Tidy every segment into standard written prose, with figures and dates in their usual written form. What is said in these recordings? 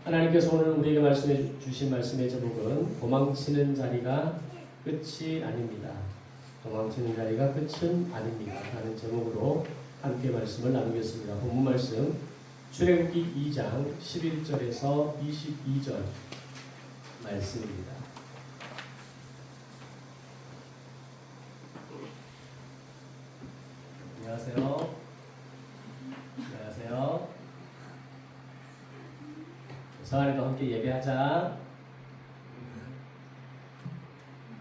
하나님께서 오늘 우리에게 말씀해 주신 말씀의 제목은 도망치는 자리가 끝이 아닙니다. 도망치는 자리가 끝은 아닙니다. 라는 제목으로 함께 말씀을 나누겠습니다. 본문 말씀 출애굽기 2장 11절에서 22절 말씀입니다. 안녕하세요. 안녕하세요. 서한이도 함께 예배하자.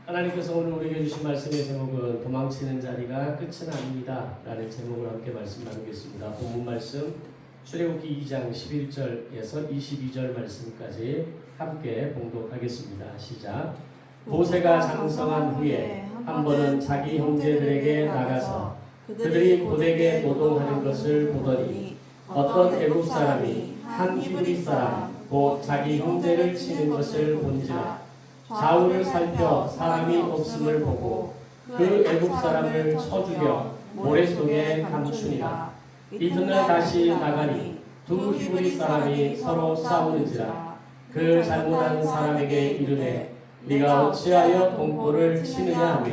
하나님께서 오늘 우리에게 주신 말씀의 제목은 도망치는 자리가 끝은 아닙니다. 라는 제목으로 함께 말씀 나누겠습니다. 본문 말씀 출애굽기 2장 11절에서 22절 말씀까지 함께 봉독하겠습니다. 시작. 모세가 장성한 후에 한 번은 자기 형제들에게 나가서 그들이 고되게 노동하는 것을 보더니 어떤 애굽 사람이 한 히브리 사람 곧 자기 형제를 치는 것을 본지라 좌우를 살펴 사람이 없음을 보고 그 애굽 사람을 쳐 죽여 모래 속에 감추니라. 이튿날 다시 나가니 두 히브리 사람이 서로 싸우는지라 그 잘못한 사람에게 이르되 네가 어찌하여 동포를 치느냐 하며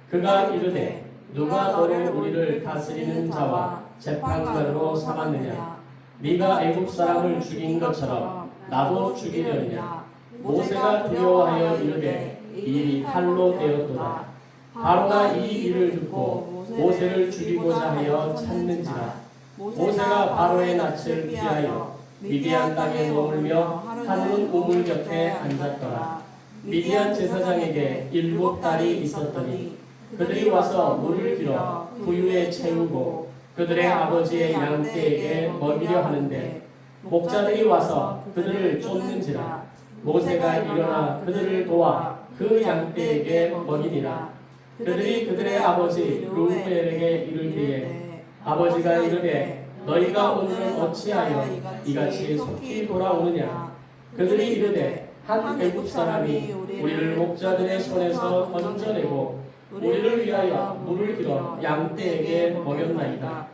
그가 이르되 누가 너를 우리를 다스리는 자와 재판관으로 삼았느냐 네가 애굽 사람을 죽인 것처럼 나도 죽이려느냐. 모세가 두려워하여 이르되 이 일이 칼로 되었도다. 바로가 이 일을 듣고 모세를 죽이고자 하여 찾는지라. 모세가 바로의 낯을 피하여 미디안 땅에 머물며 한 우물 곁에 앉았더라. 미디안 제사장에게 7 딸이 있었더니 그들이 와서 물을 길어 구유에 채우고 그들의 아버지의 양떼에게 먹이려 하는데 목자들이 와서 그들을 쫓는지라. 모세가 일어나 그들을 도와 그 양떼에게 먹이니라. 그들이 그들의 아버지 르우벨에게 이르기에 아버지가 이르되 너희가 오늘은 어찌하여 이같이 속히 돌아오느냐. 그들이 이르되 한 애굽 사람이 우리를 목자들의 손에서 건져내고 우리를 위하여 물을 길어 양떼에게 먹였나이다.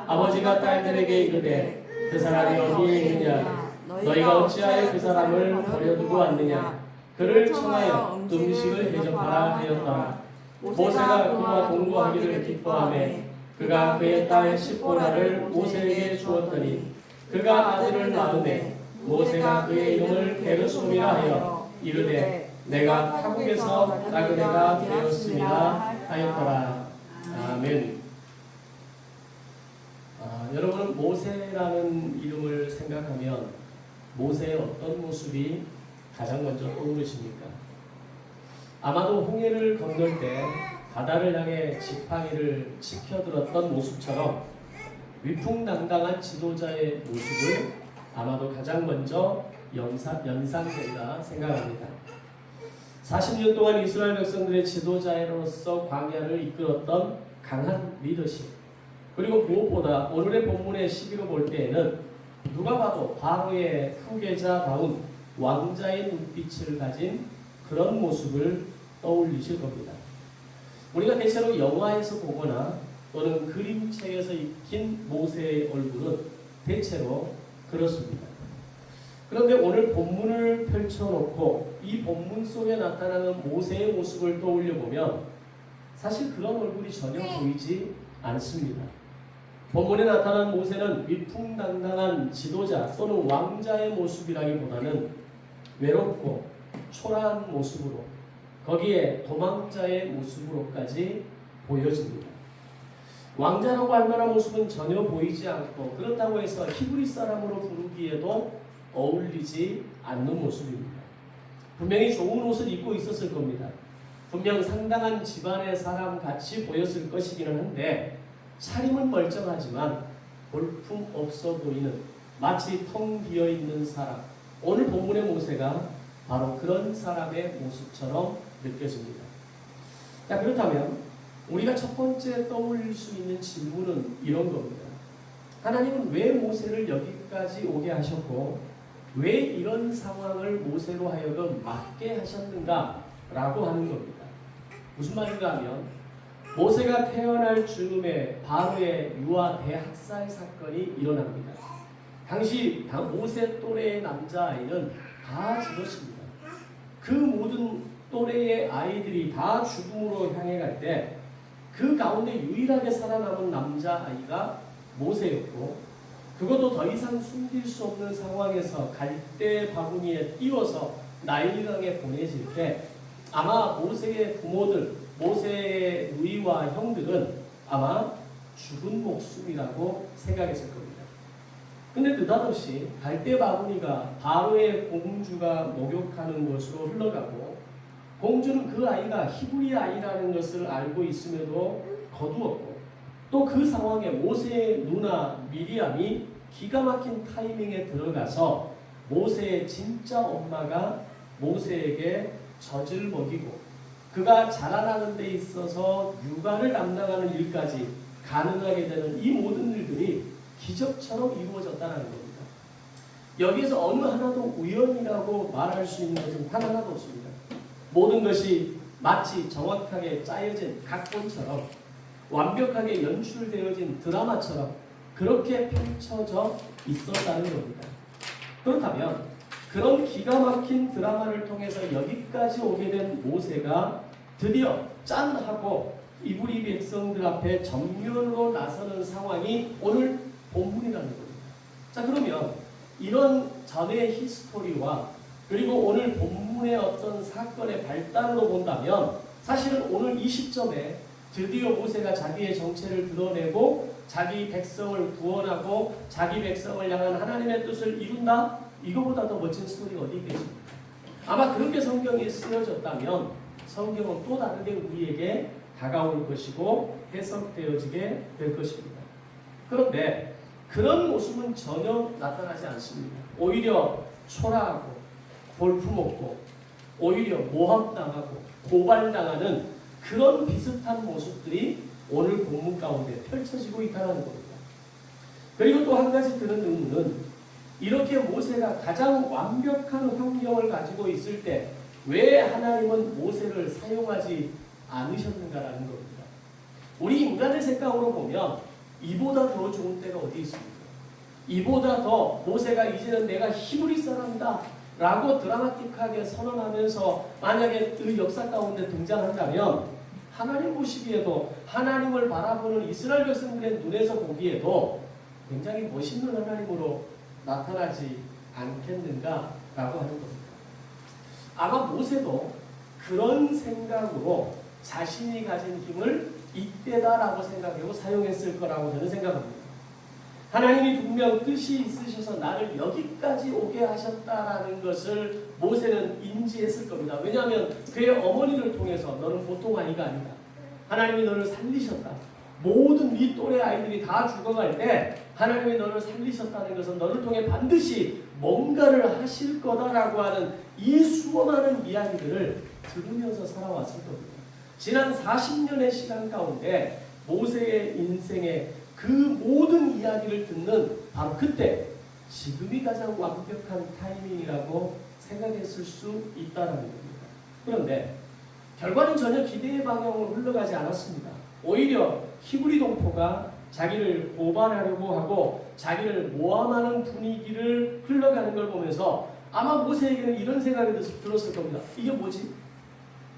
아버지가 딸들에게 이르되 그 사람이 어디에 있느냐. 너희가 어찌하여 그 사람을 버려두고 왔느냐. 그를 청하여 음식을 대접하라 하였더라. 모세가 그와 동거하기를 기뻐하매 그가 그의 딸 시보라를 모세에게 주었더니 그가 아들을 낳으매 모세가 그의 이름을 게르솜이라 하여 이르되 내가 타국에서 나그네가 되었습니다 하였더라. 아멘. 여러분은 모세라는 이름을 생각하면 모세의 어떤 모습이 가장 먼저 떠오르십니까? 아마도 홍해를 건널 때 바다를 향해 지팡이를 치켜들었던 모습처럼 위풍당당한 지도자의 모습을 아마도 가장 먼저 연상된다 생각합니다. 40년 동안 이스라엘 백성들의 지도자로서 광야를 이끌었던 강한 리더십, 그리고 무엇보다 오늘의 본문의 시기로 볼 때에는 누가 봐도 바로의 후계자다운 왕자의 눈빛을 가진 그런 모습을 떠올리실 겁니다. 우리가 대체로 영화에서 보거나 또는 그림책에서 익힌 모세의 얼굴은 대체로 그렇습니다. 그런데 오늘 본문을 펼쳐놓고 이 본문 속에 나타나는 모세의 모습을 떠올려 보면 사실 그런 얼굴이 전혀 보이지 않습니다. 본문에 나타난 모세는 위풍당당한 지도자 또는 왕자의 모습이라기보다는 외롭고 초라한 모습으로 거기에 도망자의 모습으로까지 보여집니다. 왕자라고 할 만한 모습은 전혀 보이지 않고 그렇다고 해서 히브리 사람으로 부르기에도 어울리지 않는 모습입니다. 분명히 좋은 옷을 입고 있었을 겁니다. 분명 상당한 집안의 사람 같이 보였을 것이기는 한데 차림은 멀쩡하지만 볼품 없어 보이는 마치 텅 비어있는 사람, 오늘 본문의 모세가 바로 그런 사람의 모습처럼 느껴집니다. 자, 그렇다면 우리가 첫 번째 떠올릴 수 있는 질문은 이런 겁니다. 하나님은 왜 모세를 여기까지 오게 하셨고 왜 이런 상황을 모세로 하여금 맡게 하셨는가 라고 하는 겁니다. 무슨 말인가 하면 모세가 태어날 즈음에 바로의 유아 대학살 사건이 일어납니다. 당시 모세 또래의 남자아이는 다 죽었습니다. 그 모든 또래의 아이들이 다 죽음으로 향해 갈 때 그 가운데 유일하게 살아남은 남자아이가 모세였고, 그것도 더 이상 숨길 수 없는 상황에서 갈대 바구니에 띄워서 나일강에 보내질 때 아마 모세의 부모들, 모세의 누이와 형들은 아마 죽은 목숨이라고 생각했을 겁니다. 근데 느닷없이 갈대 바구니가 바로의 공주가 목욕하는 곳으로 흘러가고, 공주는 그 아이가 히브리 아이라는 것을 알고 있음에도 거두었고, 또 그 상황에 모세의 누나 미리암이 기가 막힌 타이밍에 들어가서 모세의 진짜 엄마가 모세에게 젖을 먹이고 그가 자라나는 데 있어서 육아를 담당하는 일까지 가능하게 되는 이 모든 일들이 기적처럼 이루어졌다는 겁니다. 여기에서 어느 하나도 우연이라고 말할 수 있는 것은 단 하나도 없습니다. 모든 것이 마치 정확하게 짜여진 각본처럼, 완벽하게 연출되어진 드라마처럼 그렇게 펼쳐져 있었다는 겁니다. 그렇다면 그런 기가 막힌 드라마를 통해서 여기까지 오게 된 모세가 드디어 짠 하고 이브리 백성들 앞에 전면으로 나서는 상황이 오늘 본문이라는 겁니다. 자, 그러면 이런 전의 히스토리와 그리고 오늘 본문의 어떤 사건의 발단으로 본다면 사실은 오늘 이 시점에 드디어 모세가 자기의 정체를 드러내고 자기 백성을 구원하고 자기 백성을 향한 하나님의 뜻을 이룬다? 이거보다 더 멋진 스토리가 어디 있겠습니까? 아마 그렇게 성경이 쓰여졌다면 성경은 또 다르게 우리에게 다가올 것이고 해석되어지게 될 것입니다. 그런데 그런 모습은 전혀 나타나지 않습니다. 오히려 초라하고 볼품없고 오히려 모함당하고 고발당하는 그런 비슷한 모습들이 오늘 본문 가운데 펼쳐지고 있다는 겁니다. 그리고 또 한 가지 드는 의문은 이렇게 모세가 가장 완벽한 환경을 가지고 있을 때 왜 하나님은 모세를 사용하지 않으셨는가라는 겁니다. 우리 인간의 생각으로 보면 이보다 더 좋은 때가 어디 있습니까? 이보다 더 모세가 이제는 내가 히브리 사람이다 라고 드라마틱하게 선언하면서 만약에 그 역사 가운데 등장한다면 하나님 보시기에도, 하나님을 바라보는 이스라엘 백성들의 눈에서 보기에도 굉장히 멋있는 하나님으로 나타나지 않겠는가라고 하는 겁니다. 아마 모세도 그런 생각으로 자신이 가진 힘을 이때다라고 생각하고 사용했을 거라고 저는 생각합니다. 하나님이 분명 뜻이 있으셔서 나를 여기까지 오게 하셨다라는 것을 모세는 인지했을 겁니다. 왜냐하면 그의 어머니를 통해서 너는 보통 아이가 아니다. 하나님이 너를 살리셨다. 모든 네 또래 아이들이 다 죽어갈 때 하나님이 너를 살리셨다는 것은 너를 통해 반드시 뭔가를 하실 거다라고 하는 이 수많은 이야기들을 들으면서 살아왔을 겁니다. 지난 40년의 시간 가운데 모세의 인생에 그 모든 이야기를 듣는 바로 그때 지금이 가장 완벽한 타이밍이라고 생각했을 수 있다는 겁니다. 그런데 결과는 전혀 기대의 방향으로 흘러가지 않았습니다. 오히려 히브리 동포가 자기를 고발하려고 하고 자기를 모함하는 분위기를 흘러가는 걸 보면서 아마 모세에게는 이런 생각이 들었을 겁니다. 이게 뭐지?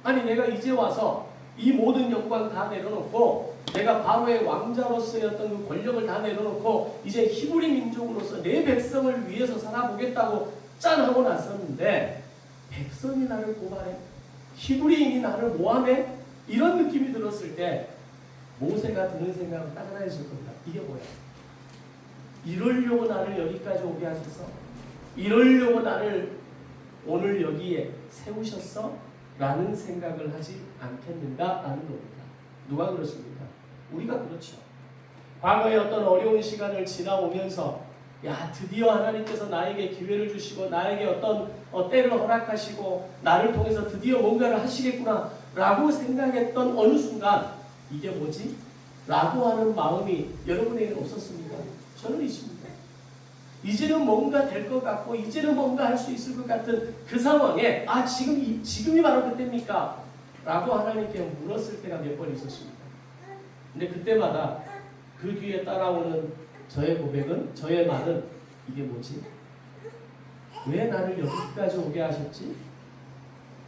아니 내가 이제 와서 이 모든 영광 다 내려놓고 내가 바로의 왕자로서의 어떤 그 권력을 다 내려놓고 이제 히브리 민족으로서 내 백성을 위해서 살아보겠다고 짠 하고 나섰는데 백성이 나를 고발해? 히브리인이 나를 모함해? 이런 느낌이 들었을 때 모세가 드는 생각은 딱 하나였을 겁니다. 이게 뭐야? 이러려고 나를 여기까지 오게 하셨어? 이러려고 나를 오늘 여기에 세우셨어? 라는 생각을 하지 않겠는가라는 겁니다. 누가 그렇습니까? 우리가 그렇죠. 과거에 어떤 어려운 시간을 지나오면서 야 드디어 하나님께서 나에게 기회를 주시고 나에게 어떤 때를 허락하시고 나를 통해서 드디어 뭔가를 하시겠구나 라고 생각했던 어느 순간 이게 뭐지? 라고 하는 마음이 여러분에게는 없었습니까? 저는 있습니다. 이제는 뭔가 될 것 같고 이제는 뭔가 할 수 있을 것 같은 그 상황에 지금이 바로 그때입니까? 라고 하나님께 물었을 때가 몇 번 있었습니다. 근데 그때마다 그 뒤에 따라오는 저의 고백은, 저의 말은 이게 뭐지? 왜 나를 여기까지 오게 하셨지?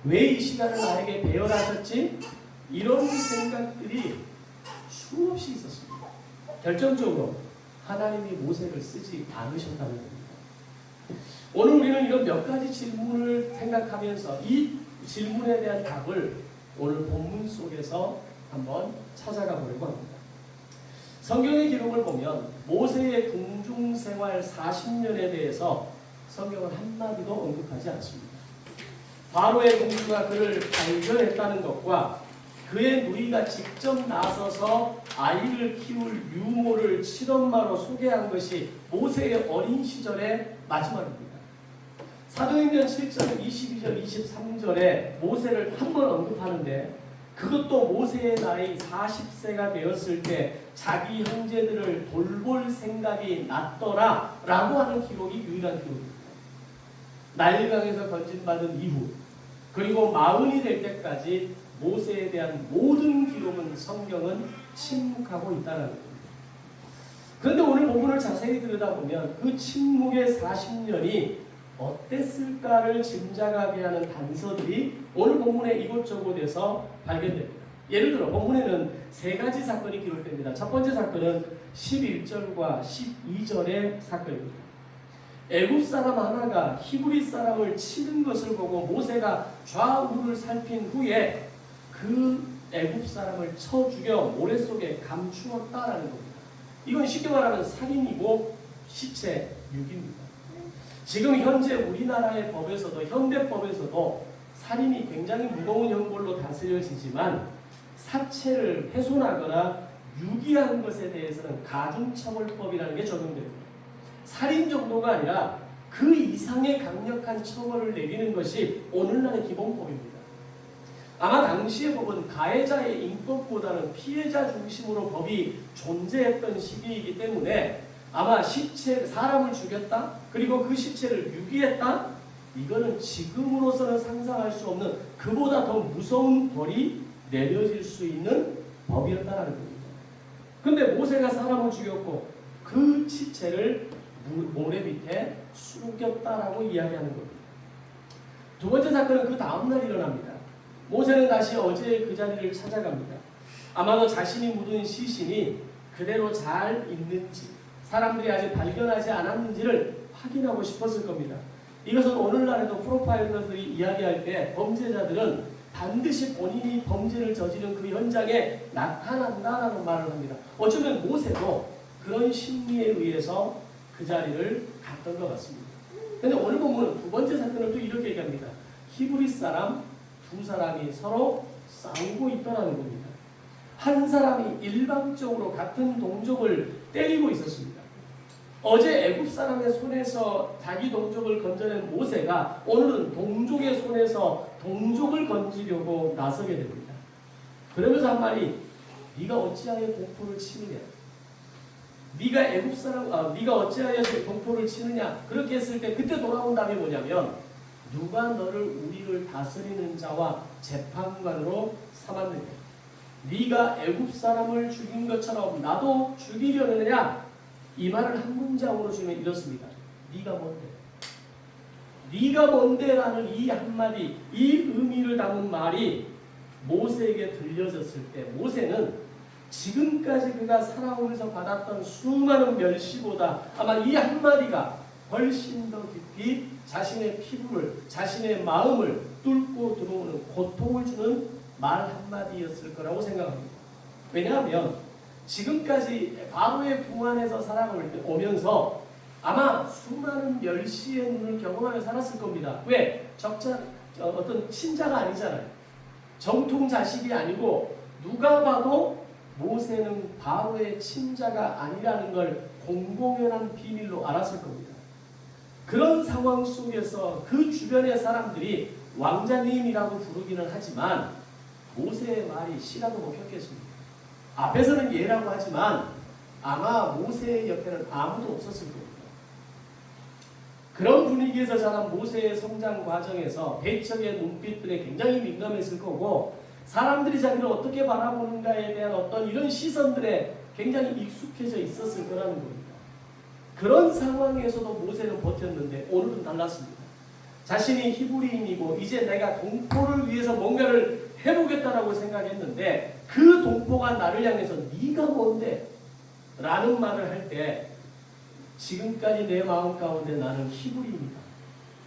왜 이 시간을 나에게 배열하셨지? 이런 생각들이 수없이 있었습니다. 결정적으로 하나님이 모세를 쓰지 않으셨다는 겁니다. 오늘 우리는 이런 몇 가지 질문을 생각하면서 이 질문에 대한 답을 오늘 본문 속에서 한번 찾아가 보려고 합니다. 성경의 기록을 보면 모세의 궁중생활 40년에 대해서 성경은 한마디도 언급하지 않습니다. 바로의 공주가 그를 발견했다는 것과 그의 누이가 직접 나서서 아이를 키울 유모를 실험마로 소개한 것이 모세의 어린 시절의 마지막입니다. 사도행전 7장 22절 23절에 모세를 한 번 언급하는데 그것도 모세의 나이 40세가 되었을 때 자기 형제들을 돌볼 생각이 났더라 라고 하는 기록이 유일한 기록입니다. 나일강에서 건진받은 이후 그리고 40이 될 때까지 모세에 대한 모든 기록은 성경은 침묵하고 있다는 겁니다. 그런데 오늘 본문을 자세히 들여다보면 그 침묵의 40년이 어땠을까를 짐작하게 하는 단서들이 오늘 본문에 이곳저곳에서 발견됩니다. 예를 들어 본문에는 세 가지 사건이 기록됩니다. 첫 번째 사건은 11절과 12절의 사건입니다. 애굽 사람 하나가 히브리 사람을 치는 것을 보고 모세가 좌우를 살핀 후에 그 애굽 사람을 쳐 죽여 모래 속에 감추었다라는 겁니다. 이건 쉽게 말하면 살인이고 시체 유기입니다. 지금 현재 우리나라의 법에서도 현대법에서도 살인이 굉장히 무거운 형벌로 다스려지지만 사체를 훼손하거나 유기한 것에 대해서는 가중처벌법이라는 게 적용됩니다. 살인 정도가 아니라 그 이상의 강력한 처벌을 내리는 것이 오늘날의 기본법입니다. 아마 당시의 법은 가해자의 인권보다는 피해자 중심으로 법이 존재했던 시기이기 때문에 아마 시체, 사람을 죽였다? 그리고 그 시체를 유기했다? 이거는 지금으로서는 상상할 수 없는 그보다 더 무서운 벌이 내려질 수 있는 법이었다는 겁니다. 근데 모세가 사람을 죽였고 그 시체를 모래 밑에 숨겼다라고 이야기하는 겁니다. 두 번째 사건은 그 다음날 일어납니다. 모세는 다시 어제의 그 자리를 찾아갑니다. 아마도 자신이 묻은 시신이 그대로 잘 있는지 사람들이 아직 발견하지 않았는지를 확인하고 싶었을 겁니다. 이것은 오늘날에도 프로파일러들이 이야기할 때 범죄자들은 반드시 본인이 범죄를 저지른 그 현장에 나타난다라는 말을 합니다. 어쩌면 모세도 그런 심리에 의해서 그 자리를 갔던 것 같습니다. 그런데 오늘 본문은 두 번째 사건을 또 이렇게 얘기합니다. 히브리 사람 두 사람이 서로 싸우고 있더라는 겁니다. 한 사람이 일방적으로 같은 동족을 때리고 있었습니다. 어제 애굽 사람의 손에서 자기 동족을 건져낸 모세가 오늘은 동족의 손에서 동족을 건지려고 나서게 됩니다. 그러면서 한 말이 네가 어찌하여 동포를 치느냐? 네가 애굽 사람, 네가 어찌하여 동포를 치느냐? 그렇게 했을 때 그때 돌아온 답이 뭐냐면 누가 너를 우리를 다스리는 자와 재판관으로 삼았느냐? 네가 애굽 사람을 죽인 것처럼 나도 죽이려느냐? 이 말을 한 문장으로 주면 이렇습니다. 네가 뭔데? 네가 뭔데라는 이 한마디, 이 의미를 담은 말이 모세에게 들려졌을 때 모세는 지금까지 그가 살아오면서 받았던 수많은 멸시보다 아마 이 한마디가 훨씬 더 깊이 자신의 피부를, 자신의 마음을 뚫고 들어오는 고통을 주는 말 한마디였을 거라고 생각합니다. 왜냐하면 지금까지 바로의 붕 안에서 살아오면서 아마 수많은 멸시의 눈을 경험하며 살았을 겁니다. 왜? 어떤 친자가 아니잖아요. 정통 자식이 아니고 누가 봐도 모세는 바로의 친자가 아니라는 걸 공공연한 비밀로 알았을 겁니다. 그런 상황 속에서 그 주변의 사람들이 왕자님이라고 부르기는 하지만 모세의 말이 씨라도 먹혔겠습니다. 앞에서는 예라고 하지만 아마 모세의 옆에는 아무도 없었을 겁니다. 그런 분위기에서 자란 모세의 성장 과정에서 배척의 눈빛들에 굉장히 민감했을 거고 사람들이 자기를 어떻게 바라보는가에 대한 어떤 이런 시선들에 굉장히 익숙해져 있었을 거라는 겁니다. 그런 상황에서도 모세는 버텼는데 오늘은 달랐습니다. 자신이 히브리인이고 이제 내가 동포를 위해서 뭔가를 해보겠다라고 생각했는데 그 동포가 나를 향해서 네가 뭔데? 라는 말을 할 때 지금까지 내 마음 가운데 나는 히브리인이다.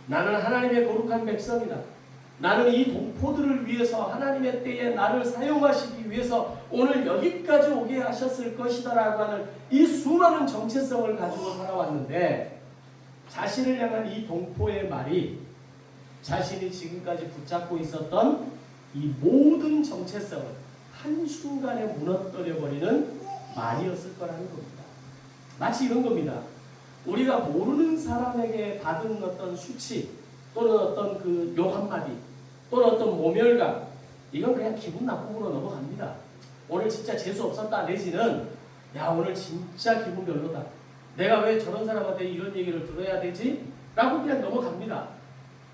나는 하나님의 거룩한 백성이다. 나는 이 동포들을 위해서 하나님의 때에 나를 사용하시기 위해서 오늘 여기까지 오게 하셨을 것이다 라고 하는 이 수많은 정체성을 가지고 살아왔는데 자신을 향한 이 동포의 말이 자신이 지금까지 붙잡고 있었던 이 모든 정체성을 한순간에 무너뜨려버리는 말이었을 거라는 겁니다. 마치 이런 겁니다. 우리가 모르는 사람에게 받은 어떤 수치 또는 어떤 그 욕 한마디 또는 어떤 모멸감 이건 그냥 기분 나쁨으로 넘어갑니다. 오늘 진짜 재수 없었다 내지는 야 오늘 진짜 기분 별로다. 내가 왜 저런 사람한테 이런 얘기를 들어야 되지? 라고 그냥 넘어갑니다.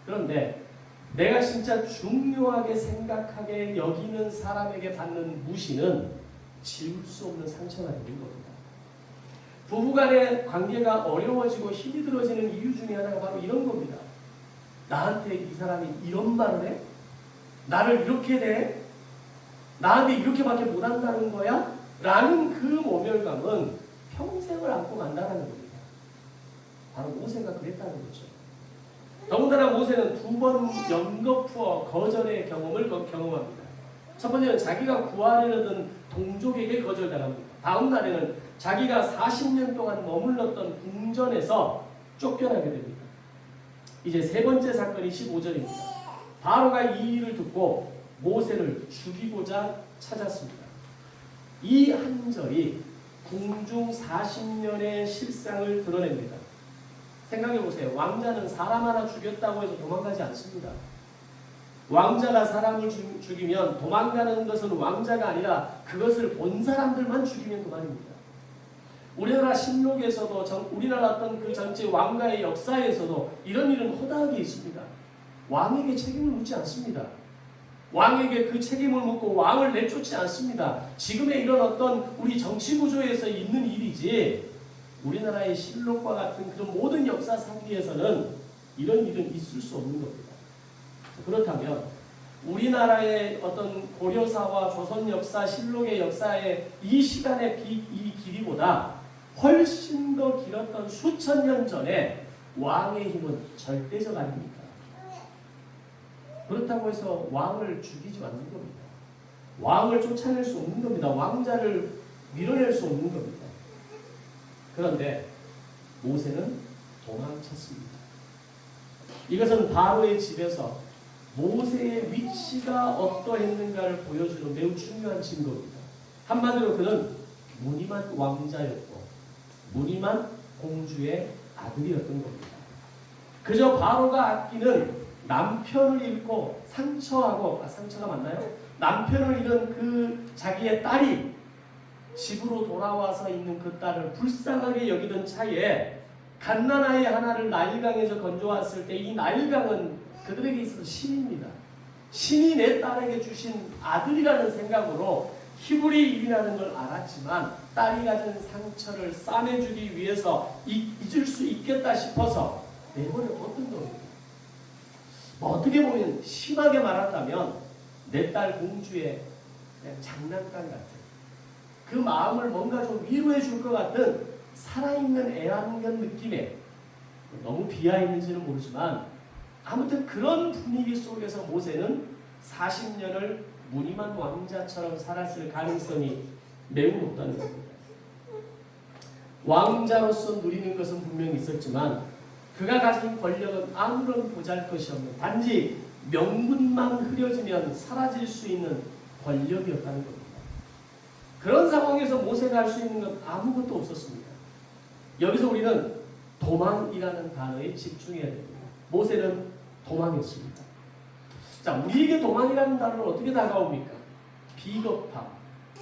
그런데 내가 진짜 중요하게 생각하게 여기는 사람에게 받는 무시는 지울 수 없는 상처가 되는 겁니다. 부부간의 관계가 어려워지고 힘이 들어지는 이유 중에 하나가 바로 이런 겁니다. 나한테 이 사람이 이런 말을 해? 나를 이렇게 대? 나한테 이렇게밖에 못한다는 거야? 라는 그 모멸감은 평생을 안고 간다는 겁니다. 바로 모세가 그랬다는 거죠. 더군다나 모세는 2번 연거푸어 거절의 경험을 경험합니다. 첫 번째는 자기가 구하려던 동족에게 거절당합니다. 다음 날에는 자기가 40년 동안 머물렀던 궁전에서 쫓겨나게 됩니다. 이제 세 번째 사건이 15절입니다. 바로가 이 일을 듣고 모세를 죽이고자 찾았습니다. 이 한 절이 궁중 40년의 실상을 드러냅니다. 생각해보세요. 왕자는 사람 하나 죽였다고 해서 도망가지 않습니다. 왕자가 사람을 죽이면 도망가는 것은 왕자가 아니라 그것을 본 사람들만 죽이면 그만입니다. 우리나라 신록에서도 우리나라 어떤 그 전체 왕가의 역사에서도 이런 일은 허다하게 있습니다. 왕에게 책임을 묻지 않습니다. 왕에게 그 책임을 묻고 왕을 내쫓지 않습니다. 지금의 이런 어떤 우리 정치 구조에서 있는 일이지 우리나라의 실록과 같은 그런 모든 역사 상기에서는 이런 일은 있을 수 없는 겁니다. 그렇다면 우리나라의 어떤 고려사와 조선 역사, 실록의 역사의 이 시간의 이 길이보다 훨씬 더 길었던 수천 년 전에 왕의 힘은 절대적 아닙니까? 그렇다고 해서 왕을 죽이지 않는 겁니다. 왕을 쫓아낼 수 없는 겁니다. 왕자를 밀어낼 수 없는 겁니다. 그런데 모세는 도망쳤습니다. 이것은 바로의 집에서 모세의 위치가 어떠했는가를 보여주는 매우 중요한 증거입니다. 한마디로 그는 무늬만 왕자였고 무늬만 공주의 아들이었던 겁니다. 그저 바로가 아끼는 남편을 잃고 상처가 맞나요? 남편을 잃은 그 자기의 딸이 집으로 돌아와서 있는 그 딸을 불쌍하게 여기던 차에 갓난아이 하나를 나일강에서 건져왔을 때 이 나일강은 그들에게 있어서 신입니다. 신이 내 딸에게 주신 아들이라는 생각으로 히브리인이라는 걸 알았지만 딸이 가진 상처를 싸매주기 위해서 잊을 수 있겠다 싶어서 내버려뒀던 겁니다. 어떻게 보면 심하게 말한다면 내 딸 공주의 그냥 장난감 같은 그 마음을 뭔가 좀 위로해 줄 것 같은 살아있는 애완견 느낌의 너무 비하했는지는 모르지만 아무튼 그런 분위기 속에서 모세는 40년을 무늬만 왕자처럼 살았을 가능성이 매우 높다는 겁니다. 왕자로서 누리는 것은 분명히 있었지만 그가 가진 권력은 아무런 보잘것이 없는 단지 명분만 흐려지면 사라질 수 있는 권력이었다는 겁니다. 그런 상황에서 모세가 할 수 있는 건 아무것도 없었습니다. 여기서 우리는 도망이라는 단어에 집중해야 됩니다. 모세는 도망했습니다. 자, 우리에게 도망이라는 단어는 어떻게 다가옵니까? 비겁함,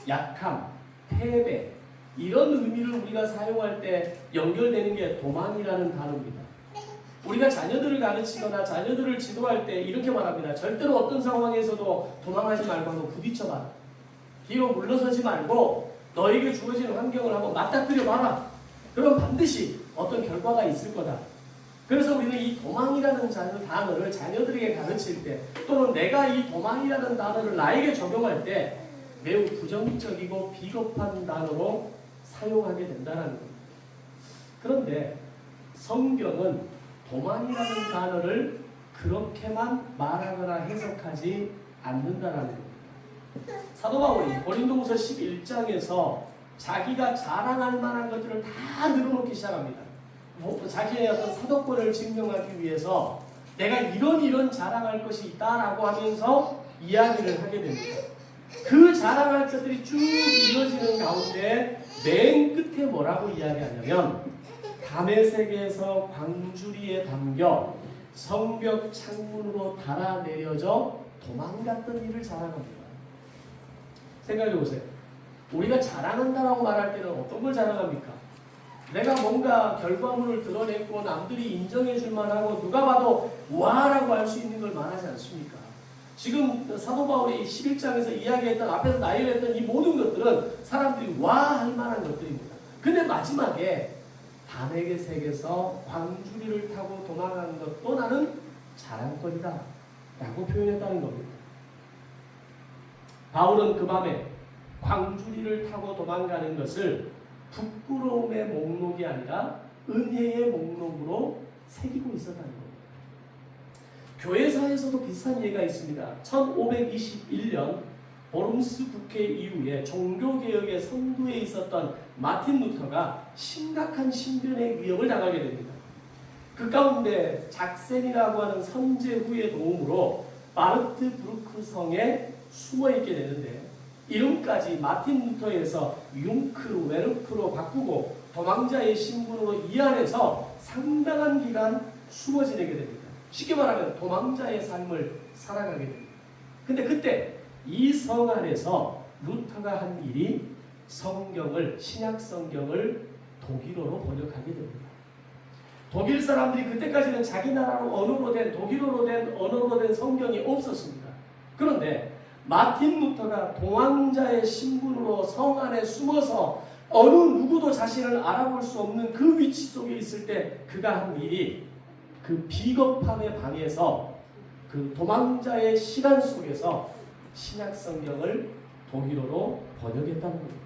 약함, 패배 이런 의미를 우리가 사용할 때 연결되는 게 도망이라는 단어입니다. 우리가 자녀들을 가르치거나 자녀들을 지도할 때 이렇게 말합니다. 절대로 어떤 상황에서도 도망하지 말고 한번 부딪혀봐라. 뒤로 물러서지 말고 너에게 주어진 환경을 한번 맞닥뜨려 봐라. 그럼 반드시 어떤 결과가 있을 거다. 그래서 우리는 이 도망이라는 단어를 자녀들에게 가르칠 때 또는 내가 이 도망이라는 단어를 나에게 적용할 때 매우 부정적이고 비겁한 단어로 사용하게 된다는 겁니다. 그런데 성경은 도망이라는 단어를 그렇게만 말하거나 해석하지 않는다는 겁니다. 사도 바울이 고린도후서 11장에서 자기가 자랑할 만한 것들을 다 늘어놓기 시작합니다. 자기의 어떤 사도권을 증명하기 위해서 내가 이런 자랑할 것이 있다라고 하면서 이야기를 하게 됩니다. 그 자랑할 것들이 쭉 이어지는 가운데 맨 끝에 뭐라고 이야기하냐면 다메섹에서 광주리에 담겨 성벽 창문으로 달아내려져 도망갔던 일을 자랑합니다. 생각해 보세요. 우리가 자랑한다라고 말할 때는 어떤 걸 자랑합니까? 내가 뭔가 결과물을 드러냈고 남들이 인정해 줄 만하고 누가 봐도 와라고 할 수 있는 걸 말하지 않습니까? 지금 사도 바울이 11장에서 이야기했던 앞에서 나열했던 이 모든 것들은 사람들이 와 할 만한 것들입니다. 근데 마지막에 다메섹에서 광주리를 타고 도망간 것도 나는 자랑거리다 라고 표현했다는 겁니다. 바울은 그 밤에 광주리를 타고 도망가는 것을 부끄러움의 목록이 아니라 은혜의 목록으로 새기고 있었다는 겁니다. 교회사에서도 비슷한 예가 있습니다. 1521년 보름스 국회 이후에 종교개혁의 선두에 있었던 마틴 루터가 심각한 신변의 위협을 당하게 됩니다. 그 가운데 작센이라고 하는 선제후의 도움으로 바르트브루크 성에 숨어있게 되는데 이름까지 마틴 루터에서 융크, 웨르크로 바꾸고 도망자의 신분으로 이 안에서 상당한 기간 숨어 지내게 됩니다. 쉽게 말하면 도망자의 삶을 살아가게 됩니다. 근데 그때 이 성 안에서 루터가 한 일이 성경을, 신약 성경을 독일어로 번역하게 됩니다. 독일 사람들이 그때까지는 자기 나라로 언어로 된 독일어로 된 언어로 된 성경이 없었습니다. 그런데 마틴 루터가 도망자의 신분으로 성 안에 숨어서 어느 누구도 자신을 알아볼 수 없는 그 위치 속에 있을 때 그가 한 일이 그 비겁함의 방에서 그 도망자의 시간 속에서 신약 성경을 독일어로 번역했다는 겁니다.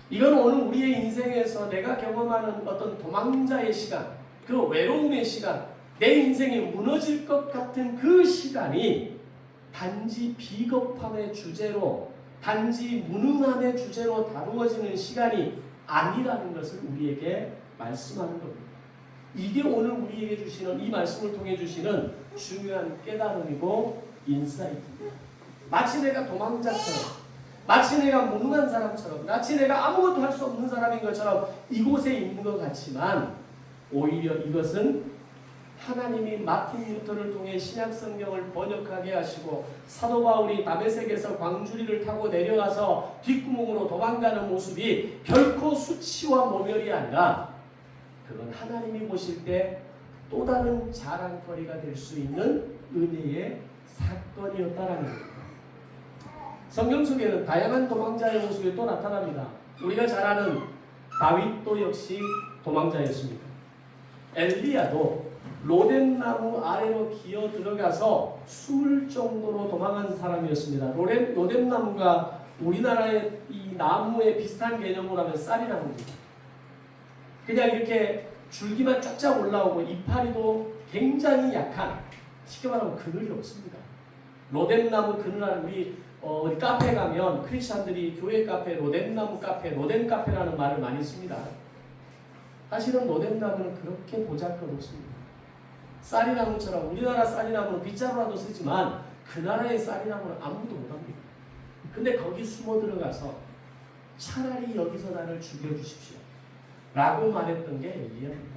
이건 오늘 우리의 인생에서 내가 경험하는 어떤 도망자의 시간, 그 외로움의 시간, 내 인생이 무너질 것 같은 그 시간이 단지 비겁함의 주제로, 단지 무능함의 주제로 다루어지는 시간이 아니라는 것을 우리에게 말씀하는 겁니다. 이게 오늘 우리에게 주시는, 이 말씀을 통해 주시는 중요한 깨달음이고 인사이트입니다. 마치 내가 도망자처럼, 마치 내가 무능한 사람처럼, 마치 내가 아무것도 할 수 없는 사람인 것처럼 이곳에 있는 것 같지만 오히려 이것은 하나님이 마틴 루터를 통해 신약 성경을 번역하게 하시고 사도 바울이 다메섹에서 광주리를 타고 내려가서 뒷구멍으로 도망가는 모습이 결코 수치와 모멸이 아니라 그건 하나님이 보실 때 또 다른 자랑거리가 될 수 있는 은혜의 사건이었다라는 겁니다. 성경 속에는 다양한 도망자의 모습이 또 나타납니다. 우리가 잘 아는 다윗도 역시 도망자였습니다. 엘리야도 로뎀나무 아래로 기어 들어가서 숨을 정도로 도망한 사람이었습니다. 로뎀나무가 우리나라의 이 나무의 비슷한 개념으로 하면 쌀이나무입니다. 그냥 이렇게 줄기만 쫙쫙 올라오고 이파리도 굉장히 약한, 쉽게 말하면 그늘이 없습니다. 로뎀나무 그늘 아래 우리 카페 가면 크리스찬들이 교회 카페, 로뎀나무 카페, 로뎀 카페라는 말을 많이 씁니다. 사실은 로뎀나무는 그렇게 보잘것없습니다. 쌀이나무처럼 우리나라 쌀이나무는 빗자루라도 쓰지만 그 나라의 쌀이나무는 아무도 못합니다. 근데 거기 숨어 들어가서 차라리 여기서 나를 죽여주십시오 라고 말했던 게 엘리야입니다.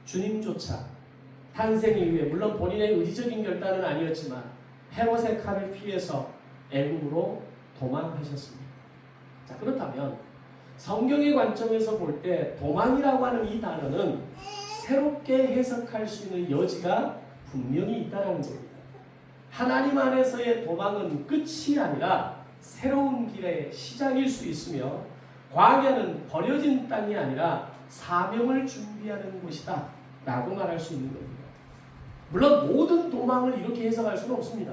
주님조차 탄생 이후에 물론 본인의 의지적인 결단은 아니었지만 헤롯의 칼을 피해서 애굽으로 도망하셨습니다. 자, 그렇다면 성경의 관점에서 볼 때 도망이라고 하는 이 단어는 새롭게 해석할 수 있는 여지가 분명히 있다는 겁니다. 하나님 안에서의 도망은 끝이 아니라 새로운 길의 시작일 수 있으며 광야는 버려진 땅이 아니라 사명을 준비하는 곳이다 라고 말할 수 있는 겁니다. 물론 모든 도망을 이렇게 해석할 수는 없습니다.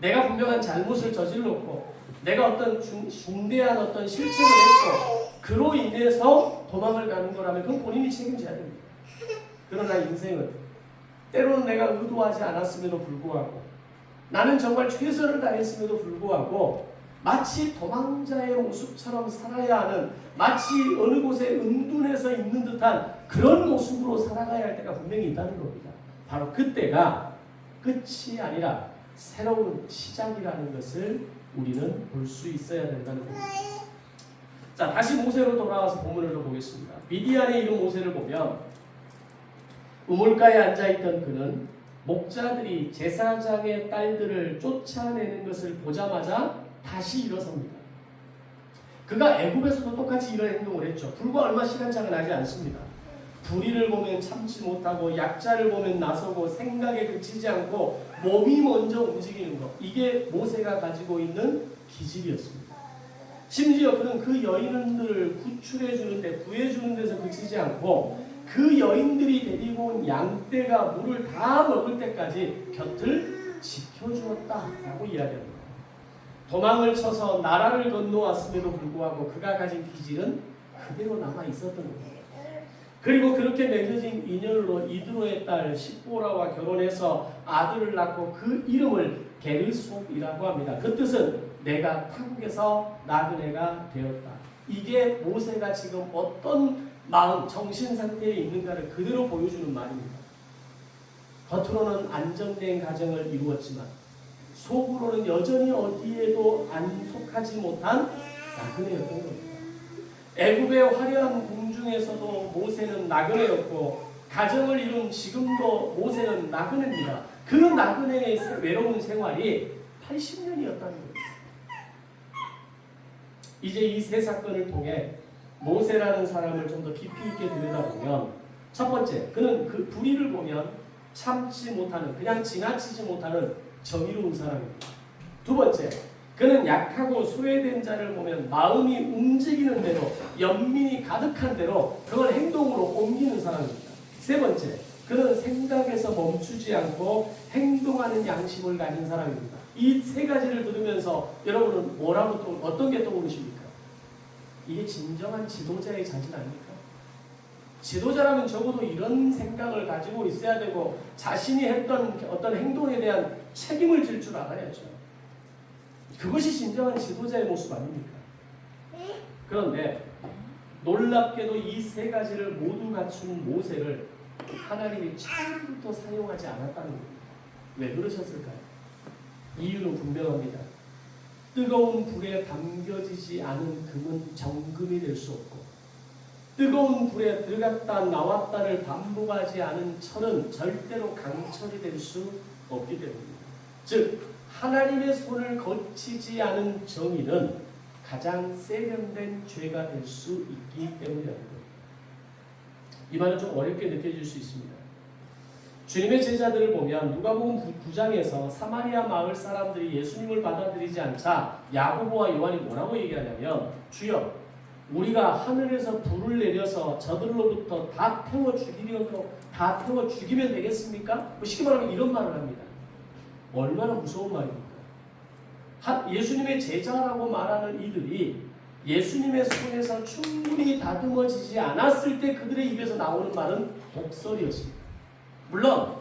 내가 분명한 잘못을 저질렀고 내가 어떤 중대한 어떤 실책을 했고 그로 인해서 도망을 가는 거라면 그건 본인이 책임져야 됩니다. 그러나 인생은 때로는 내가 의도하지 않았음에도 불구하고 나는 정말 최선을 다했음에도 불구하고 마치 도망자의 모습처럼 살아야 하는 마치 어느 곳에 은둔해서 있는 듯한 그런 모습으로 살아가야 할 때가 분명히 있다는 겁니다. 바로 그때가 끝이 아니라 새로운 시작이라는 것을 우리는 볼 수 있어야 된다는 겁니다. 자, 다시 모세로 돌아와서 본문을 더 보겠습니다. 미디안에 이른 모세를 보면 우물가에 앉아있던 그는 목자들이 제사장의 딸들을 쫓아내는 것을 보자마자 다시 일어섭니다. 그가 애굽에서도 똑같이 이런 행동을 했죠. 불과 얼마 시간차가 나지 않습니다. 불의를 보면 참지 못하고 약자를 보면 나서고 생각에 그치지 않고 몸이 먼저 움직이는 것. 이게 모세가 가지고 있는 기질이었습니다. 심지어 그는 그 여인들을 구출해 주는데 구해 주는 데서 그치지 않고 그 여인들이 데리고 온 양떼가 물을 다 먹을 때까지 곁을 지켜주었다라고 이야기합니다. 도망을 쳐서 나라를 건너왔음에도 불구하고 그가 가진 기질은 그대로 남아 있었던 겁니다. 그리고 그렇게 맺어진 인연으로 이드로의 딸 십보라와 결혼해서 아들을 낳고 그 이름을 게르솜이라고 합니다. 그 뜻은 내가 타국에서 나그네가 되었다. 이게 모세가 지금 어떤 마음, 정신 상태에 있는가를 그대로 보여주는 말입니다. 겉으로는 안정된 가정을 이루었지만 속으로는 여전히 어디에도 안속하지 못한 나그네였던 겁니다. 애굽의 화려한 궁중에서도 모세는 나그네였고 가정을 이룬 지금도 모세는 나그네입니다. 그 나그네의 외로운 생활이 80년이었다는 겁니다. 이제 이 세 사건을 통해 모세라는 사람을 좀 더 깊이 있게 들여다보면 첫 번째, 그는 그 불의를 보면 참지 못하는, 그냥 지나치지 못하는 정의로운 사람입니다. 두 번째, 그는 약하고 소외된 자를 보면 마음이 움직이는 대로, 연민이 가득한 대로 그걸 행동으로 옮기는 사람입니다. 세 번째, 그는 생각에서 멈추지 않고 행동하는 양심을 가진 사람입니다. 이 세 가지를 들으면서 여러분은 뭐라고 또 어떤 게 떠오르십니까? 이게 진정한 지도자의 자질 아닙니까? 지도자라면 적어도 이런 생각을 가지고 있어야 되고 자신이 했던 어떤 행동에 대한 책임을 질 줄 알아야죠. 그것이 진정한 지도자의 모습 아닙니까? 그런데 놀랍게도 이 세 가지를 모두 갖춘 모세를 하나님이 처음부터 사용하지 않았다는 겁니다. 왜 그러셨을까요? 이유는 분명합니다. 뜨거운 불에 담겨지지 않은 금은 정금이 될 수 없고 뜨거운 불에 들어갔다 나왔다를 반복하지 않은 철은 절대로 강철이 될 수 없기 때문입니다. 즉 하나님의 손을 거치지 않은 정의는 가장 세련된 죄가 될 수 있기 때문이라는 겁니다. 이 말은 좀 어렵게 느껴질 수 있습니다. 주님의 제자들을 보면 누가복음 9장에서 사마리아 마을 사람들이 예수님을 받아들이지 않자 야고보와 요한이 뭐라고 얘기하냐면 주여 우리가 하늘에서 불을 내려서 저들로부터 다 태워 죽이면 되겠습니까? 쉽게 말하면 이런 말을 합니다. 얼마나 무서운 말입니까? 예수님의 제자라고 말하는 이들이 예수님의 손에서 충분히 다듬어지지 않았을 때 그들의 입에서 나오는 말은 독설이었습니다. 물론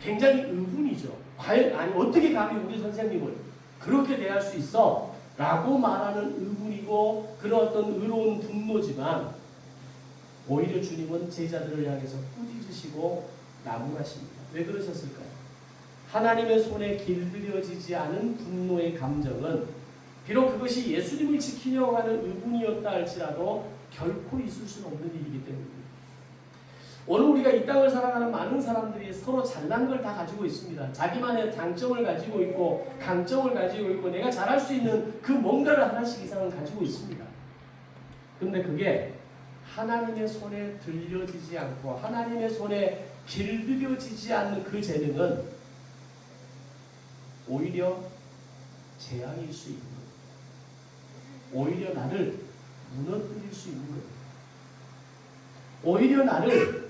굉장히 의문이죠. 과연 어떻게 감히 우리 선생님을 그렇게 대할 수 있어? 라고 말하는 의문이고 그런 어떤 의로운 분노지만 오히려 주님은 제자들을 향해서 꾸짖으시고 나무라십니다. 왜 그러셨을까요? 하나님의 손에 길들여지지 않은 분노의 감정은 비록 그것이 예수님을 지키려고 하는 의문이었다 할지라도 결코 있을 수는 없는 일이기 때문입니다. 오늘 우리가 이 땅을 살아가는 많은 사람들이 서로 잘난 걸 다 가지고 있습니다. 자기만의 장점을 가지고 있고 강점을 가지고 있고 내가 잘할 수 있는 그 뭔가를 하나씩 이상은 가지고 있습니다. 그런데 그게 하나님의 손에 들려지지 않고 하나님의 손에 길들여지지 않는 그 재능은 오히려 재앙일 수 있는 거예요. 오히려 나를 무너뜨릴 수 있는 거예요. 오히려 나를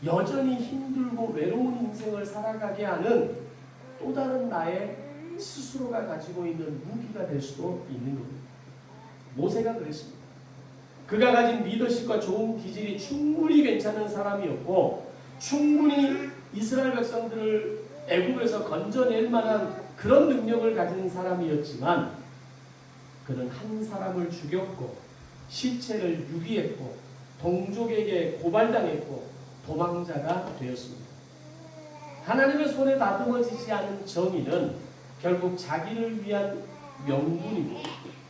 여전히 힘들고 외로운 인생을 살아가게 하는 또 다른 나의 스스로가 가지고 있는 무기가 될 수도 있는 겁니다. 모세가 그랬습니다. 그가 가진 리더십과 좋은 기질이 충분히 괜찮은 사람이었고 충분히 이스라엘 백성들을 애굽에서 건져낼 만한 그런 능력을 가진 사람이었지만 그는 한 사람을 죽였고 시체를 유기했고 동족에게 고발당했고 도망자가 되었습니다. 하나님의 손에 다듬어지지 않은 정의는 결국 자기를 위한 명분이고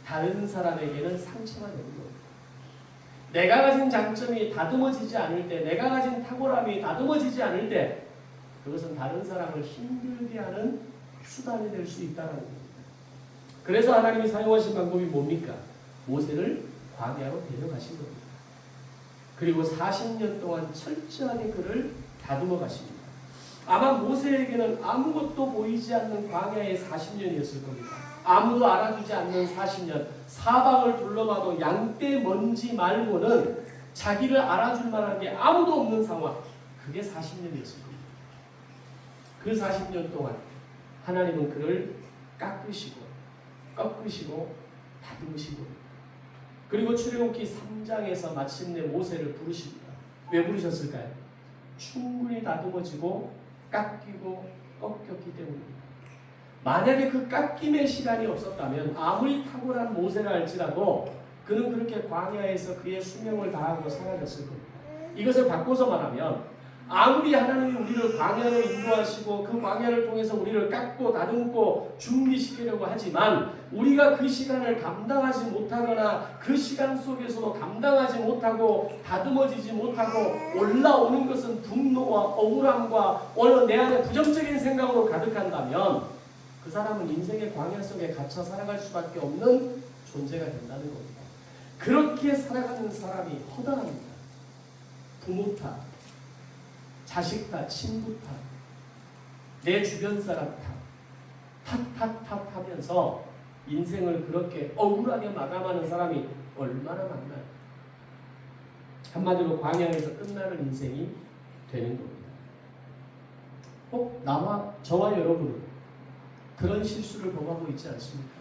다른 사람에게는 상처가 되는 겁니다. 내가 가진 장점이 다듬어지지 않을 때, 내가 가진 탁월함이 다듬어지지 않을 때 그것은 다른 사람을 힘들게 하는 수단이 될 수 있다는 겁니다. 그래서 하나님이 사용하신 방법이 뭡니까? 모세를 광야로 데려가신 겁니다. 그리고 40년 동안 철저하게 그를 다듬어 가십니다. 아마 모세에게는 아무것도 보이지 않는 광야의 40년이었을 겁니다. 아무도 알아주지 않는 40년, 사방을 둘러봐도 양떼 먼지 말고는 자기를 알아줄 만한 게 아무도 없는 상황, 그게 40년이었을 겁니다. 그 40년 동안 하나님은 그를 깎으시고 꺾으시고 다듬으시고 그리고 출애굽기 3장에서 마침내 모세를 부르십니다. 왜 부르셨을까요? 충분히 다듬어지고 깎이고 꺾였기 때문입니다. 만약에 그 깎임의 시간이 없었다면 아무리 탁월한 모세라 할지라도 그는 그렇게 광야에서 그의 수명을 다하고 사라졌을 겁니다. 이것을 바꿔서 말하면 아무리 하나님이 우리를 광야로 인도하시고 그 광야를 통해서 우리를 깎고 다듬고 준비시키려고 하지만 우리가 그 시간을 감당하지 못하거나 그 시간 속에서도 감당하지 못하고 다듬어지지 못하고 올라오는 것은 분노와 억울함과 내 안에 부정적인 생각으로 가득한다면 그 사람은 인생의 광야 속에 갇혀 살아갈 수밖에 없는 존재가 된다는 겁니다. 그렇게 살아가는 사람이 허다합니다. 부모 탓, 자식 탓, 친구 탓, 내 주변 사람 탓 하면서 인생을 그렇게 억울하게 마감하는 사람이 얼마나 많나요? 한마디로 광야에서 끝나는 인생이 되는 겁니다. 저와 여러분은 그런 실수를 범하고 있지 않습니까?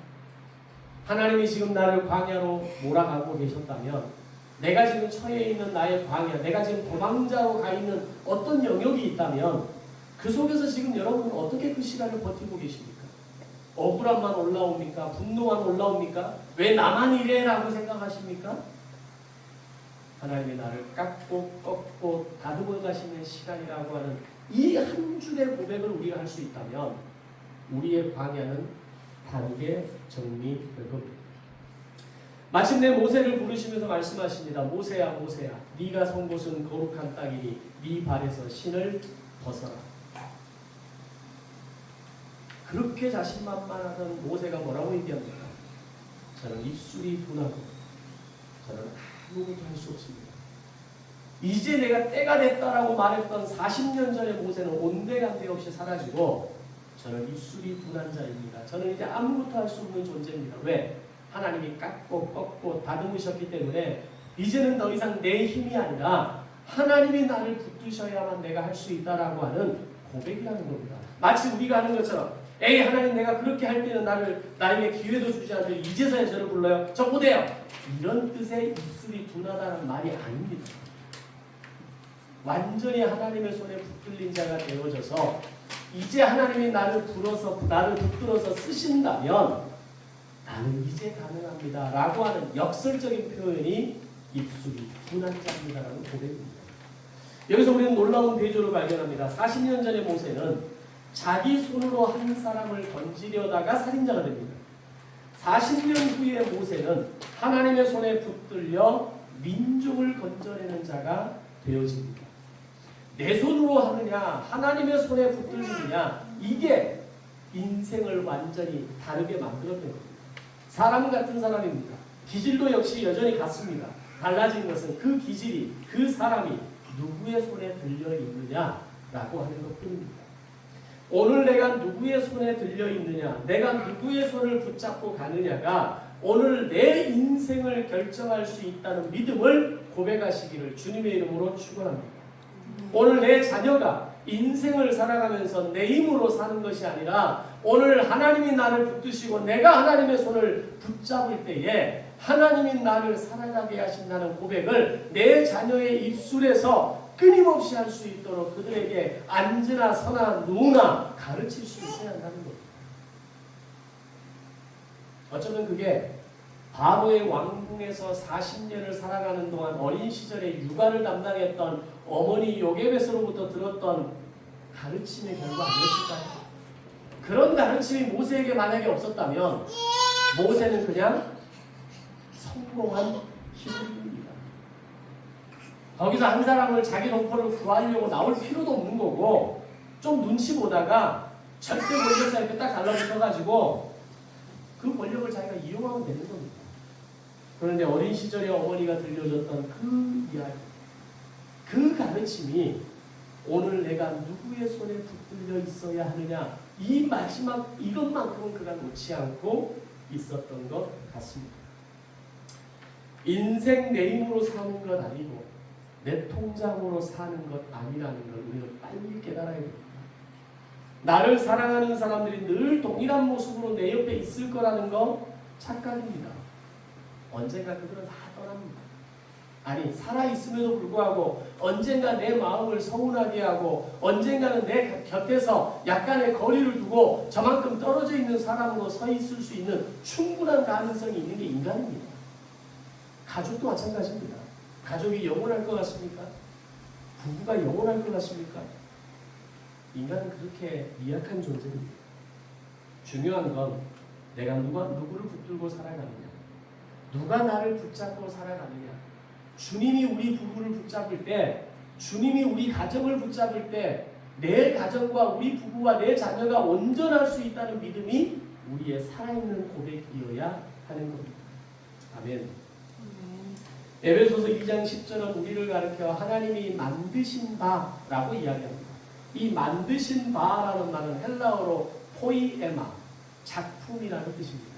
하나님이 지금 나를 광야로 몰아가고 계셨다면 내가 지금 처해 있는 나의 광야, 내가 지금 도망자로 가 있는 어떤 영역이 있다면 그 속에서 지금 여러분은 어떻게 그 시간을 버티고 계십니까? 억울함만 올라옵니까? 분노만 올라옵니까? 왜 나만 이래? 라고 생각하십니까? 하나님이 나를 깎고 꺾고 다듬어 가시는 시간이라고 하는 이 한 줄의 고백을 우리가 할 수 있다면 우리의 광야는 다르게 정리될 겁니다. 마침내 모세를 부르시면서 말씀하십니다. 모세야 모세야 네가 선 곳은 거룩한 땅이니 네 발에서 신을 벗어라. 그렇게 자신만만하던 모세가 뭐라고 얘기합니까? 저는 입술이 둔하고 저는 아무것도 할 수 없습니다. 이제 내가 때가 됐다라고 말했던 40년 전의 모세는 온데간데 없이 사라지고 저는 입술이 둔한 자입니다. 저는 이제 아무것도 할 수 없는 존재입니다. 왜? 하나님이 깎고 꺾고 다듬으셨기 때문에 이제는 더 이상 내 힘이 아니라 하나님이 나를 붙드셔야만 내가 할 수 있다라고 하는 고백이라는 겁니다. 마치 우리가 하는 것처럼 에이 하나님 내가 그렇게 할 때는 나에게 기회도 주지 않는데 이제서야 저를 불러요? 저 못해요. 이런 뜻의 입술이 둔하다는 말이 아닙니다. 완전히 하나님의 손에 붙들린 자가 되어져서 이제 하나님이 나를 붙들어서 쓰신다면 나는 이제 가능합니다 라고 하는 역설적인 표현이 입술이 둔한 자입니다라는 고백입니다. 여기서 우리는 놀라운 대조를 발견합니다. 40년 전의 모세는 자기 손으로 한 사람을 건지려다가 살인자가 됩니다. 40년 후의 모세는 하나님의 손에 붙들려 민족을 건져내는 자가 되어집니다. 내 손으로 하느냐 하나님의 손에 붙들리느냐 이게 인생을 완전히 다르게 만들어낸 겁니다. 사람 같은 사람입니다. 기질도 역시 여전히 같습니다. 달라진 것은 그 기질이 그 사람이 누구의 손에 들려 있느냐라고 하는 것뿐입니다. 오늘 내가 누구의 손에 들려 있느냐 내가 누구의 손을 붙잡고 가느냐가 오늘 내 인생을 결정할 수 있다는 믿음을 고백하시기를 주님의 이름으로 축원합니다. 오늘 내 자녀가 인생을 살아가면서 내 힘으로 사는 것이 아니라 오늘 하나님이 나를 붙드시고 내가 하나님의 손을 붙잡을 때에 하나님이 나를 살아가게 하신다는 고백을 내 자녀의 입술에서 끊임없이 할 수 있도록 그들에게 앉으나 서나 누우나 가르칠 수 있어야 한다는 겁니다. 어쩌면 그게 바로의 왕궁에서 40년을 살아가는 동안 어린 시절에 육아를 담당했던 어머니 요게벳으로부터 들었던 가르침의 결과 아니었을까요? 그런 가르침이 모세에게 만약에 없었다면 모세는 그냥 성공한 히브리입니다. 거기서 한 사람을 자기 동포를 구하려고 나올 필요도 없는 거고 좀 눈치 보다가 절대 권력자 이렇게 딱 달라붙어가지고 그 권력을 자기가 이용하면 되는 겁니다. 그런데 어린 시절에 어머니가 들려줬던 그 이야기, 그 가르침이 오늘 내가 누구의 손에 붙들려 있어야 하느냐, 이 마지막 이것만큼은 그가 놓지 않고 있었던 것 같습니다. 인생 내 힘으로 사는 것 아니고 내 통장으로 사는 것 아니라는 걸 우리는 빨리 깨달아야 됩니다. 나를 사랑하는 사람들이 늘 동일한 모습으로 내 옆에 있을 거라는 거 착각입니다. 언젠가 그들은 다 떠납니다. 아니, 살아있음에도 불구하고 언젠가 내 마음을 서운하게 하고 언젠가는 내 곁에서 약간의 거리를 두고 저만큼 떨어져 있는 사람으로 서 있을 수 있는 충분한 가능성이 있는 게 인간입니다. 가족도 마찬가지입니다. 가족이 영원할 것 같습니까? 부부가 영원할 것 같습니까? 인간은 그렇게 미약한 존재입니다. 중요한 건 내가 누구를 붙들고 살아가느냐, 누가 나를 붙잡고 살아가느냐. 주님이 우리 부부를 붙잡을 때, 주님이 우리 가정을 붙잡을 때 내 가정과 우리 부부와 내 자녀가 온전할 수 있다는 믿음이 우리의 살아있는 고백이어야 하는 겁니다. 아멘. 에베소서 2장 10절은 우리를 가르쳐 하나님이 만드신 바라고 이야기합니다. 이 만드신 바라는 말은 헬라어로 포이에마, 작품이라는 뜻입니다.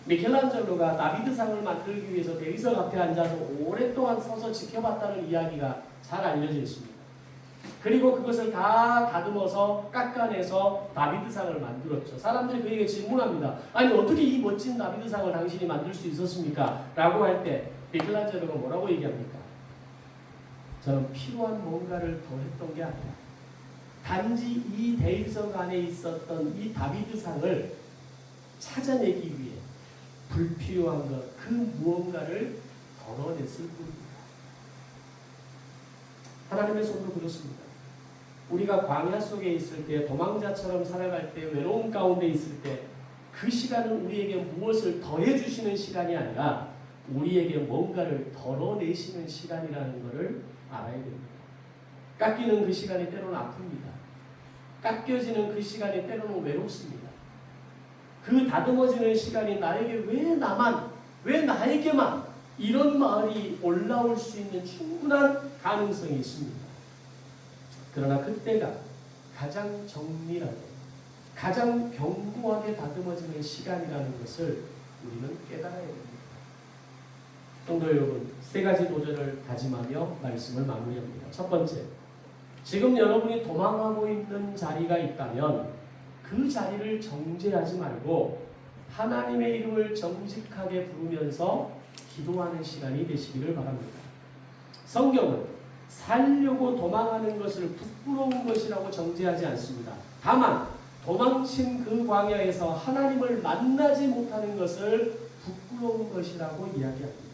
미켈란젤로가 다비드상을 만들기 위해서 대리석 앞에 앉아서 오랫동안 서서 지켜봤다는 이야기가 잘 알려져 있습니다. 그리고 그것을 다 다듬어서 깎아내서 다비드상을 만들었죠. 사람들이 그에게 질문합니다. 아니, 어떻게 이 멋진 다비드상을 당신이 만들 수 있었습니까? 라고 할 때 미켈란젤로가 뭐라고 얘기합니까? 저는 필요한 뭔가를 더 했던 게 아니라 단지 이 대리석 안에 있었던 이 다비드상을 찾아내기 위해 불필요한 것, 그 무언가를 덜어냈을 뿐입니다. 하나님의 손도 그렇습니다. 우리가 광야 속에 있을 때, 도망자처럼 살아갈 때, 외로움 가운데 있을 때 그 시간은 우리에게 무엇을 더해주시는 시간이 아니라 우리에게 뭔가를 덜어내시는 시간이라는 것을 알아야 됩니다. 깎이는 그 시간이 때로는 아픕니다. 깎여지는 그 시간이 때로는 외롭습니다. 그 다듬어지는 시간이 나에게 왜 나만, 왜 나에게만 이런 말이 올라올 수 있는 충분한 가능성이 있습니다. 그러나 그때가 가장 정밀하게, 가장 견고하게 다듬어지는 시간이라는 것을 우리는 깨달아야 됩니다. 성도 여러분, 세 가지 도전을 다짐하며 말씀을 마무리합니다. 첫 번째, 지금 여러분이 도망하고 있는 자리가 있다면 그 자리를 정죄하지 말고 하나님의 이름을 정직하게 부르면서 기도하는 시간이 되시기를 바랍니다. 성경은 살려고 도망하는 것을 부끄러운 것이라고 정죄하지 않습니다. 다만 도망친 그 광야에서 하나님을 만나지 못하는 것을 부끄러운 것이라고 이야기합니다.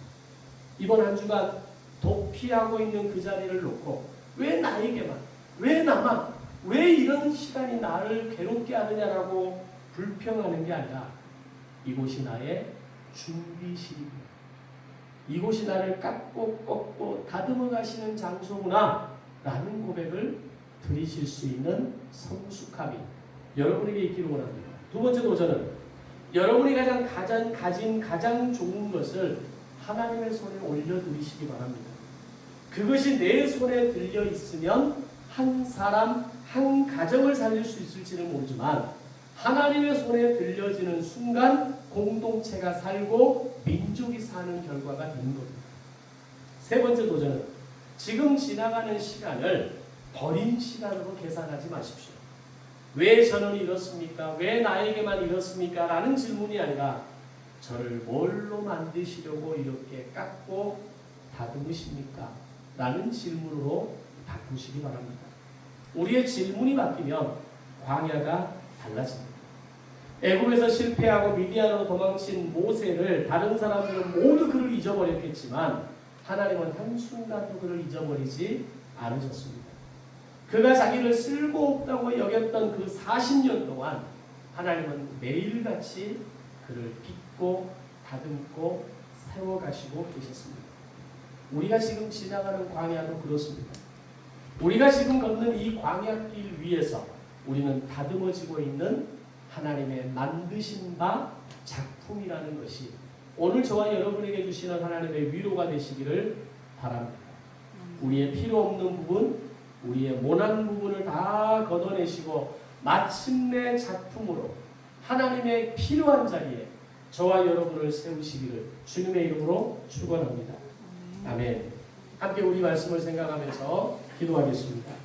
이번 한 주간 도피하고 있는 그 자리를 놓고 왜 나에게만, 왜 나만, 왜 이런 시간이 나를 괴롭게 하느냐라고 불평하는 게 아니라 이곳이 나의 준비실입니다. 이곳이 나를 깎고 꺾고 다듬어 가시는 장소구나 라는 고백을 드리실 수 있는 성숙함이 여러분에게 있기를 원합니다. 두 번째 도전은 여러분이 가진 가장 좋은 것을 하나님의 손에 올려드리시기 바랍니다. 그것이 내 손에 들려 있으면 한 사람, 한 가정을 살릴 수 있을지는 모르지만 하나님의 손에 들려지는 순간 공동체가 살고 민족이 사는 결과가 되는 겁니다. 세 번째 도전은 지금 지나가는 시간을 버린 시간으로 계산하지 마십시오. 왜 저는 이렇습니까? 왜 나에게만 이렇습니까? 라는 질문이 아니라 저를 뭘로 만드시려고 이렇게 깎고 다듬으십니까? 라는 질문으로 바꾸시기 바랍니다. 우리의 질문이 바뀌면 광야가 달라집니다. 애굽에서 실패하고 미디안으로 도망친 모세를 다른 사람들은 모두 그를 잊어버렸겠지만 하나님은 한순간도 그를 잊어버리지 않으셨습니다. 그가 자기를 쓸모없다고 여겼던 그 40년 동안 하나님은 매일같이 그를 빚고 다듬고 세워가시고 계셨습니다. 우리가 지금 지나가는 광야도 그렇습니다. 우리가 지금 걷는 이 광야길 위에서 우리는 다듬어지고 있는 하나님의 만드신 바 작품이라는 것이 오늘 저와 여러분에게 주시는 하나님의 위로가 되시기를 바랍니다. 우리의 필요 없는 부분, 우리의 모난 부분을 다 걷어내시고 마침내 작품으로 하나님의 필요한 자리에 저와 여러분을 세우시기를 주님의 이름으로 축원합니다. 아멘. 함께 우리 말씀을 생각하면서 기도하겠습니다.